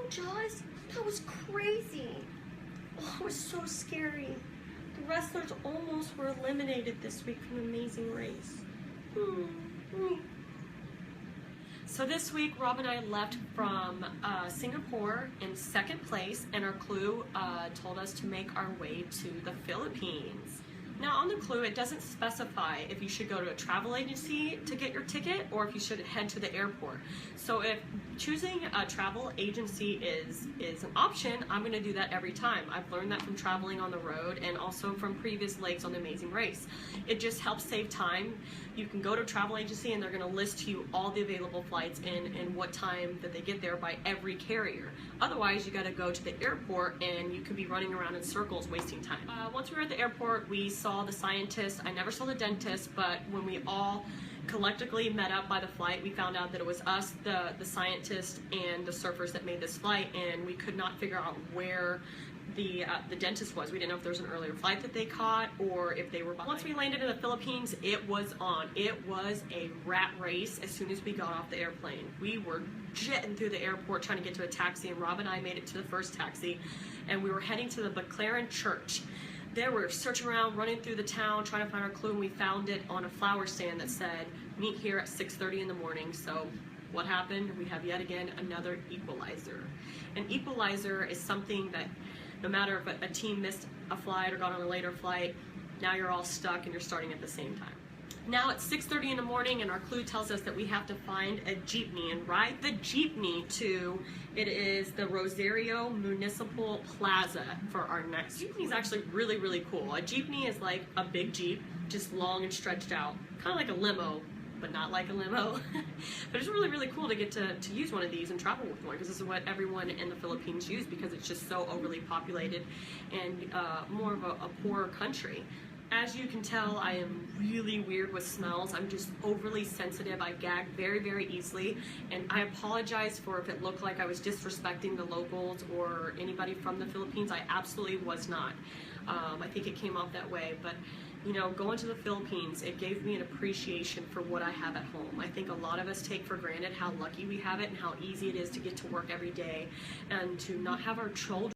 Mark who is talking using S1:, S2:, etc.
S1: and Jawz? That was crazy. Oh, it was so scary. The wrestlers almost were eliminated this week from Amazing Race. So this week, Rob and I left from Singapore in second place, and our clue told us to make our way to the Philippines. Now on the clue, it doesn't specify if you should go to a travel agency to get your ticket or if you should head to the airport. So if choosing a travel agency is an option, I'm going to do that every time. I've learned that from traveling on the road and also from previous legs on the Amazing Race. It just helps save time. You can go to a travel agency and they're going to list to you all the available flights and what time that they get there by every carrier. Otherwise, you got to go to the airport and you could be running around in circles wasting time. Once we were at the airport, we saw the scientist. I never saw the dentist, but when we all collectively met up by the flight, we found out that it was us, the scientist, and the surfers that made this flight, and we could not figure out where the dentist was. We didn't know if there was an earlier flight that they caught or if they were behind. Once we landed in the Philippines, it was on. It was a rat race as soon as we got off the airplane. We were jetting through the airport trying to get to a taxi, and Rob and I made it to the first taxi, and we were heading to the McLaren Church. There we were searching around, running through the town, trying to find our clue, and we found it on a flower stand that said, meet here at 6:30 in the morning. So what happened? We have yet again another equalizer. An equalizer is something that no matter if a team missed a flight or got on a later flight, now you're all stuck and you're starting at the same time. Now it's 6:30 in the morning, and our clue tells us that we have to find a jeepney and ride the jeepney to, it is the Rosario Municipal Plaza for our next. Jeepney is actually really, really cool. A jeepney is like a big Jeep, just long and stretched out, kind of like a limo, but not like a limo. But it's really, really cool to get to use one of these and travel with one, because this is what everyone in the Philippines use because it's just so overly populated and more of a poorer country. As you can tell, I am really weird with smells. I'm just overly sensitive. I gag very, very easily, and I apologize for if it looked like I was disrespecting the locals or anybody from the Philippines. I absolutely was not. I think it came off that way, but you know, going to the Philippines, it gave me an appreciation for what I have at home. I think a lot of us take for granted how lucky we have it and how easy it is to get to work every day and to not have our children